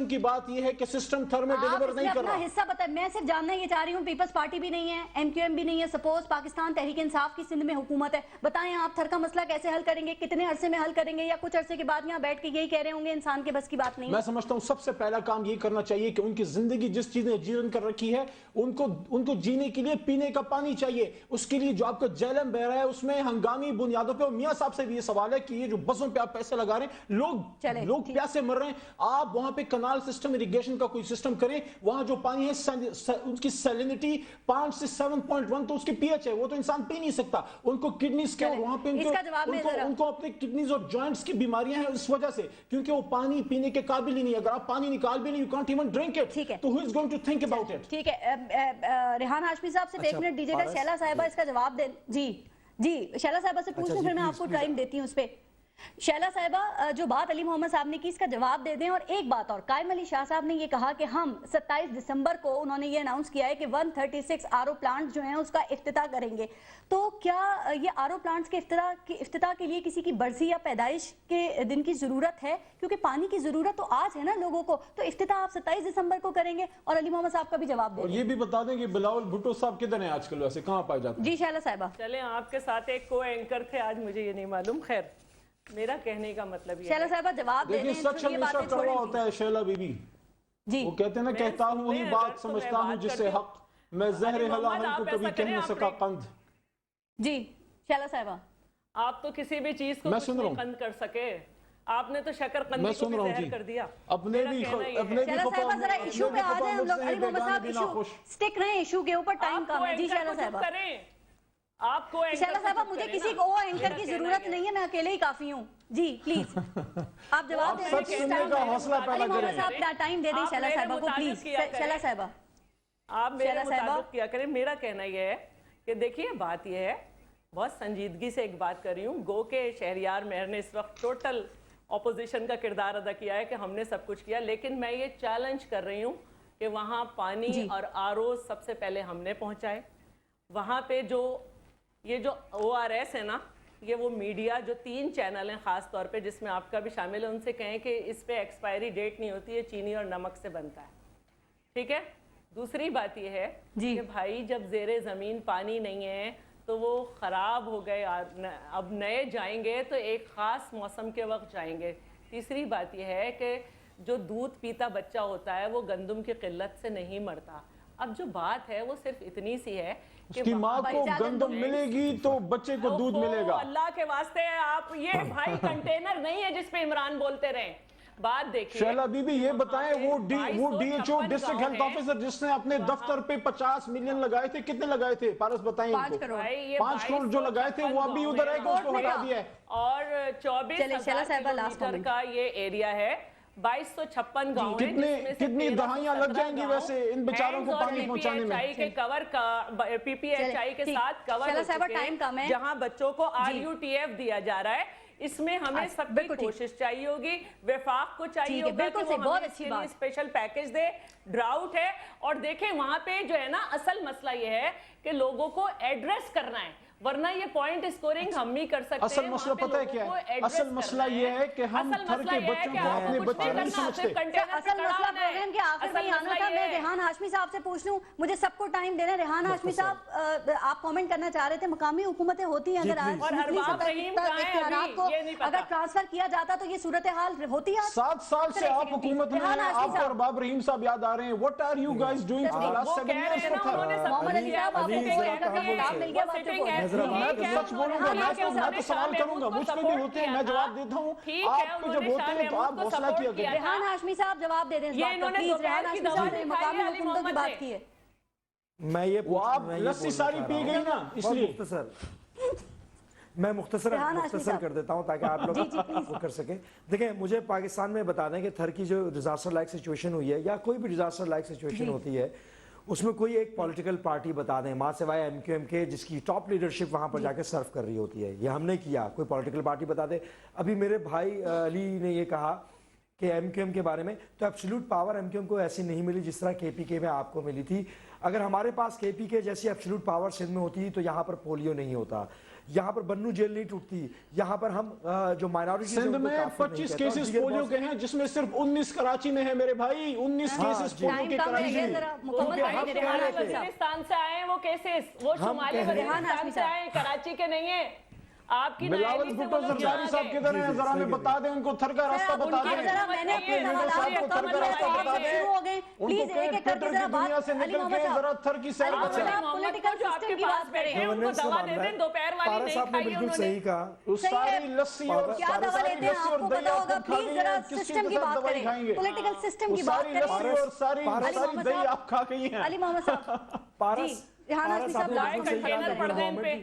کی بات یہ ہے کہ سسٹم تھر میں ڈیلیور نہیں کر رہا. اپنا حصہ بتائیں، میں صرف جاننا یہ چاہ رہی ہوں، پیپلز پارٹی بھی نہیں ہے، ایم کیو ایم بھی نہیں ہے، سپوز پاکستان تحریک انصاف کی سندھ میں حکومت ہے، بتائیں آپ تھر کا مسئلہ کیسے حل کریں گے؟ کتنے عرصے میں حل کریں گے؟ یا کچھ عرصے کے بعد یہاں بیٹھ کے یہی کہہ رہے ہوں گے انسان کے بس کی بات نہیں؟ میں سمجھتا ہوں سب سے پہلا کام یہ کرنا چاہیے کہ ان کی زندگی جس چیز نے جیرن کر رکھی ہے، ان کو جینے کے لیے پینے کا پانی چاہیے. اس کے لیے جو آپ کا جیلم بہ رہا ہے اس میں ہنگامی بنیادوں پہ، اور میاں صاحب سے بھی یہ سوال ہے کہ یہ جو بسوں پہ آپ پیسے لگا رہے ہیں، لوگ پیاسے مر رہے ہیں، آپ وہاں پہ کنال سسٹم، اریگیشن کا کوئی سسٹم کریں. وہاں جو پانی ہے ان کی سیلینٹی 5 سے 7.1 تو اس کی پی ایچ ہے، وہ تو انسان پی نہیں سکتا. ان کو کڈنیز کے، وہاں پہ ان کو اپنے کڈنیز اور جوائنٹس کی بیماریاں ہیں اس وجہ سے، کیونکہ وہ پانی پینے کے قابل ہی نہیں. اگر آپ پانی نکال بھی نہیں، you can't even drink it. تو who is going to think about it؟ ٹھیک ہے، ریحان ہاشمی صاحب سے 1 منٹ دیجیے گا، شیلا صاحبہ اس کا جواب دیں. جی شیلا صاحبہ سے پوچھ لوں، پھر میں آپ کو ٹائم دیتی ہوں اس پہ. شیلا صاحبہ جو بات علی محمد صاحب نے کی اس کا جواب دے دیں. اور ایک بات اور، قائم علی شاہ صاحب نے یہ کہا کہ ہم 27 دسمبر کو انہوں نے یہ اناؤنس کیا ہے کہ 136 آر او پلانٹ جو ہیں اس کا افتتاح کریں گے. تو کیا یہ آر او پلانٹس کے افتتاح کے لیے کسی کی برسی یا پیدائش کے دن کی ضرورت ہے؟ کیونکہ پانی کی ضرورت تو آج ہے نا لوگوں کو، تو افتتاح آپ 27 دسمبر کو کریں گے. اور علی محمد صاحب کا بھی جواب دیں. اور یہ بھی بتا دیں کہ بلاول بھٹو صاحب کدھر ہیں آج کل، ویسے کہاں پائے جاتے ہیں؟ جی شیلا صاحبہ. چلیں آپ کے ساتھ ایک کو اینکر تھے آج، مجھے یہ نہیں معلوم. خیر، میرا کہنے کا مطلب یہ شیلا صاحبہ جواب دے دیں. دیکھیں سچ ہمیشہ کڑوا ہوتا ہے شیلا بی بی. جی وہ کہتے ہیں نا، کہتا ہوں وہی بات، سمجھتا ہوں جس سے حق، میں زہر حلال کو کبھی کہہ نہ سکا قند. جی شیلا صاحبہ، آپ تو کسی بھی چیز کو کچھ نہیں قند کر سکے. آپ نے تو شکر قندی کو بھی زہر کر دیا. اپنے بھی شیلا صاحبہ ذرا ایشو پہ آ جائیں ہم لوگ. علی محمد صاحب ایشو سٹک رہیں، ایشو کے اوپر ٹائم کم ہے. جی شیلا صاحبہ. آپ کو شیلا صاحبہ مجھے کسی کو اینکر کی ضرورت نہیں ہے، میں اکیلے ہی کافی ہوں. جی پلیز آپ جواب دیں. علی محمد صاحب ٹائم دے دیں شیلا صاحبہ کو پلیز. شیلا صاحبہ آپ میرے مطابق کیا کریں. میرا کہنا یہ ہے کہ دیکھیے بات یہ ہے، بہت سنجیدگی سے ایک بات کر رہی ہوں. گو کہ شہریار مہر نے اس وقت ٹوٹل اپوزیشن کا کردار ادا کیا ہے کہ ہم نے سب کچھ کیا، لیکن میں یہ چیلنج کر رہی ہوں کہ وہاں پانی اور آر او سب سے پہلے ہم نے پہنچائے. وہاں پہ یہ جو او آر ایس ہے نا، یہ وہ میڈیا جو 3 چینل ہیں خاص طور پہ جس میں آپ کا بھی شامل ہے، ان سے کہیں کہ اس پہ ایکسپائری ڈیٹ نہیں ہوتی ہے، چینی اور نمک سے بنتا ہے. ٹھیک ہے. دوسری بات یہ ہے کہ بھائی جب زیر زمین پانی نہیں ہے تو وہ خراب ہو گئے، اب نئے جائیں گے تو ایک خاص موسم کے وقت جائیں گے. تیسری بات یہ ہے کہ جو دودھ پیتا بچہ ہوتا ہے وہ گندم کی قلت سے نہیں مرتا. اب جو بات ہے وہ صرف اتنی سی ہے کہ اس کی ماں کو گندم ملے گی تو بچے کو دودھ ملے گا. اللہ کے واسطے آپ یہ بھائی کنٹینر نہیں ہے جس پہ عمران بولتے رہیں. بات دیکھیے شیلا بی بی یہ بتائیں، وہ D H O district health officer جس نے اپنے دفتر پہ 50 ملین لگائے تھے، کتنے لگائے تھے پارس بتائیں ان کو؟ 5 کروڑ جو لگائے تھے وہ ابھی ادھر ہے کہ اس کو ہٹا دیا ہے. اور 24,000 کلومیٹر کا یہ ایریا ہے، 2256 گاؤں ہیں. کتنی دہائیاں لگ جائیں گی ویسے ان بیچاروں کو پانی پہنچانے میں؟ کے کور کا پی پی ایچ آئی کے ساتھ کور ہو چکے ہیں جہاں بچوں کو آر یو ٹی ایف دیا جا رہا ہے. اس میں ہمیں سب کی کوشش چاہیے ہوگی. وفاق کو چاہیے ہوگا کہ وہ ہمیں اس کے لیے اسپیشل پیکج دے. ڈراؤٹ ہے اور دیکھیں وہاں پہ جو ہے نا اصل مسئلہ یہ ہے کہ لوگوں کو ایڈریس کرنا ہے. वरना ये पॉइंट स्कोरिंग हम ही कर सकते हैं। असल मसला पता है क्या है? असल मसला ये है कि हम थर के बच्चों को अपने बच्चे नहीं समझते। असल मसला प्रोग्राम के आखिर में आना था। मैं रेहान हाशमी साहब से पूछ लूं, मुझे सबको टाइम देना। रेहान हाशमी साहब, आप कमेंट करना चाह रहे थे, मकामी हुकूमतें होती हैं, अगर आज अगर ट्रांसफर किया जाता तो ये सूरत हाल होती है। 7 साल से आप हुकूमत में हैं, आपको अरबाब रहीम साहब याद आ रहे हैं। What are you guys doing for the last 7 years? Mohammad Ali साहब, आपको मिल गया बच्चों को। मैं तो सच बोलूंगा, मैं तो सवाल करूंगा, मुझ पे भी होते हैं, मैं जवाब देता हूँ। आप पे जब होते हैं तो आप हौसला किया करें। रेहान हाशमी साहब जवाब दे दें इस बात पर प्लीज। रेहान हाशमी साहब ने मकामी हुकूमतों की बात की है। मैं ये वो आप लस्सी सारी पी गई ना, इसलिए मैं मुख्तसर कर देता हूं ताकि आप लोग वो कर सकें। देखें, मुझे पाकिस्तान में बता दें कि थर की जो डिजास्टर लाइक सिचुएशन हुई है या कोई भी डिजास्टर लाइक सिचुएशन होती है, उसमें कोई एक पॉलिटिकल पार्टी बता दें, मां सिवाय एमक्यूएम के, जिसकी टॉप लीडरशिप वहां पर जाकर सर्व कर रही होती है। ये हमने किया, कोई पॉलिटिकल पार्टी बता दे। अभी मेरे भाई अली ने ये कहा कि एमक्यूएम के बारे में, तो एब्सोल्यूट पावर एमक्यूएम को ऐसी नहीं मिली जिस तरह केपीके में आपको मिली थी। अगर हमारे पास केपीके जैसी एब्सोल्यूट पावर सिंध में होती तो यहाँ पर पोलियो नहीं होता, यहाँ पर बन्नू जेल नहीं टूटती, यहाँ पर हम जो माइनॉरिटी सिंध में 25 केसेस पोलियो के हैं, जिसमें सिर्फ 19 कराची में है मेरे भाई। 19 केसेस पोलियो के कराची में। वजीरिस्तान से आए वो केसेस, वो शुमाली वजीरिस्तान से आए, कराची के नहीं है। आपकी बिलावल भुट्टो जरदारी साहब किधर हैं? जरा हमें बता दें, उनको थर का रास्ता बता दें। मैंने अपने साहब को थर का रास्ता बता दें। प्लीज एक एक करके जरा बात। दुनिया से निकल के जरा थर की सैर कराएं। पॉलिटिकल सिस्टम की बात करें। उनको दवा दे दें, दोपहर वाली नहीं खाई बिल्कुल सही कहा। उस सारी लस्सी और क्या दवा लेते हैं आपको पता होगा। प्लीज जरा सिस्टम की बात करें, पॉलिटिकल सिस्टम की बात करें। और सारी दही आप खा गई हैं। अली मोहम्मद साहब, जी रेहान हाशमी साहब, कंटेनर पड़ दें इन पे।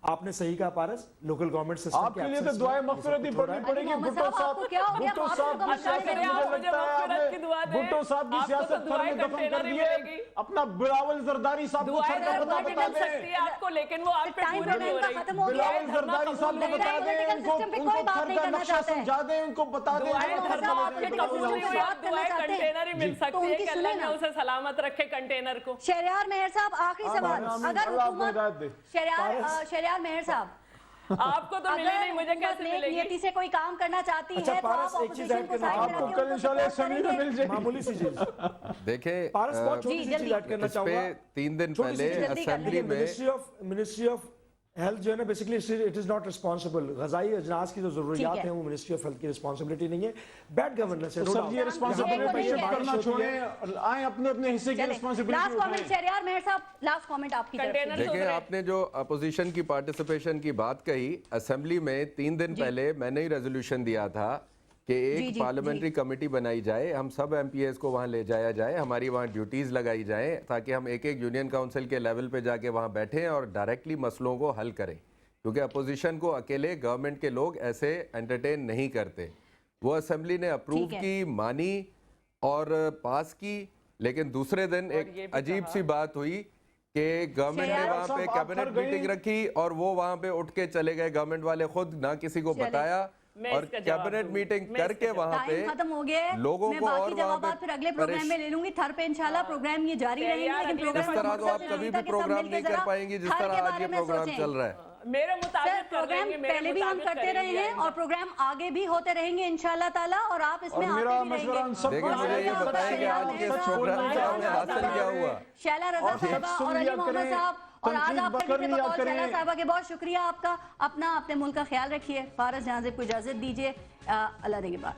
आपने सही कहा पारस, लोकल गवर्नमेंट सिस्टम आपके लिए तो दुआएं मग़फ़िरत ही पढ़नी पड़ेगी। भुट्टो साहब, भुट्टो साहब की सियासत मुझे लगता है आपने भुट्टो साहब की सियासत थर में दफन कर दी है। अपना बिलावल जरदारी साहब को थर का पता बता दें आपको, लेकिन वो आप पे पूरी नहीं हो रही। बिलावल जरदारी साहब को बता दें, उनको थर का नक्शा समझा दें, उनको बता दें। कंटेनर ही मिल सकती है कि अल्लाह ने उसे सलामत रखे कंटेनर को। शहरयार मेहर साहब, आखिरी सवाल, अगर हुकूमत शहरयार मेहर साहब आपको तो मिली नहीं, मुझे कैसे मिलेगी? नियति से कोई काम करना चाहती है तो आप ऑपोजिशन को साइड में आपको कल इंशाल्लाह असेंबली में मिल जाएगी मामूली सी चीज। देखिए, पारस बहुत छोटी सी चीज ऐड करना चाहूंगा। 3 दिन पहले असेंबली में मिनिस्ट्री ऑफ हेल्थ जो है ना, basically it is not responsible. गजाई अजनास की जो जरूरियात है वो मिनिस्ट्री ऑफ हेल्थ की रिस्पांसिबिलिटी नहीं है, बैड गवर्नेंस है। सर ये रिस्पांसिबिलिटी करना छोड़ें, आए अपने अपने हिस्से की responsibility last comment Shehryar Mehar साहब, लास्ट कमेंट आपकी तरफ से। देखिए, आपने जो अपोजिशन की पार्टिसिपेशन की बात कही, असेंबली में 3 दिन पहले मैंने ही रेजोल्यूशन दिया था कि एक पार्लियामेंट्री कमेटी बनाई जाए, हम सब एमपीएस को वहां ले जाया जाए, हमारी वहां ड्यूटीज लगाई जाए, ताकि हम एक एक यूनियन काउंसिल के लेवल पे जाके वहां बैठें और डायरेक्टली मसलों को हल करें। क्योंकि अपोजिशन को अकेले गवर्नमेंट के लोग ऐसे एंटरटेन नहीं करते। वो असेंबली ने अप्रूव की, मानी और पास की, लेकिन दूसरे दिन एक अजीब सी बात हुई कि गवर्नमेंट ने वहां पे कैबिनेट मीटिंग रखी और वो वहां पे उठ के चले गए, गवर्नमेंट वाले खुद, ना किसी को बताया, और कैबिनेट मीटिंग करके वहां पे खत्म हो गया। लोगों को और जवाब फिर अगले प्रोग्राम में ले लूंगी। थर पे इंशाल्लाह प्रोग्राम ये जारी रहेगा, लेकिन इस तरह तो आप कभी भी प्रोग्राम नहीं कर पाएंगी जिस तरह आज ये प्रोग्राम चल रहा है। मेरे मुताबिक प्रोग्राम पहले भी हम करते रहे हैं और प्रोग्राम आगे भी होते रहेंगे इंशाल्लाह ताला, और आप इसमें आते भी रहेंगे। देखिए, मुझे ये बताएं कि आज के प्रोग्राम से आपने हासिल क्या हुआ? शैला रजा साहिबा और अली मोहम्मद साहब, और आज आपके लिए शैला साहिबा के बहुत शुक्रिया आपका। अपना अपने मुल्क का ख्याल रखिए। फारस जहां से को इजाजत दीजिए, अल्लाह ने के बाद।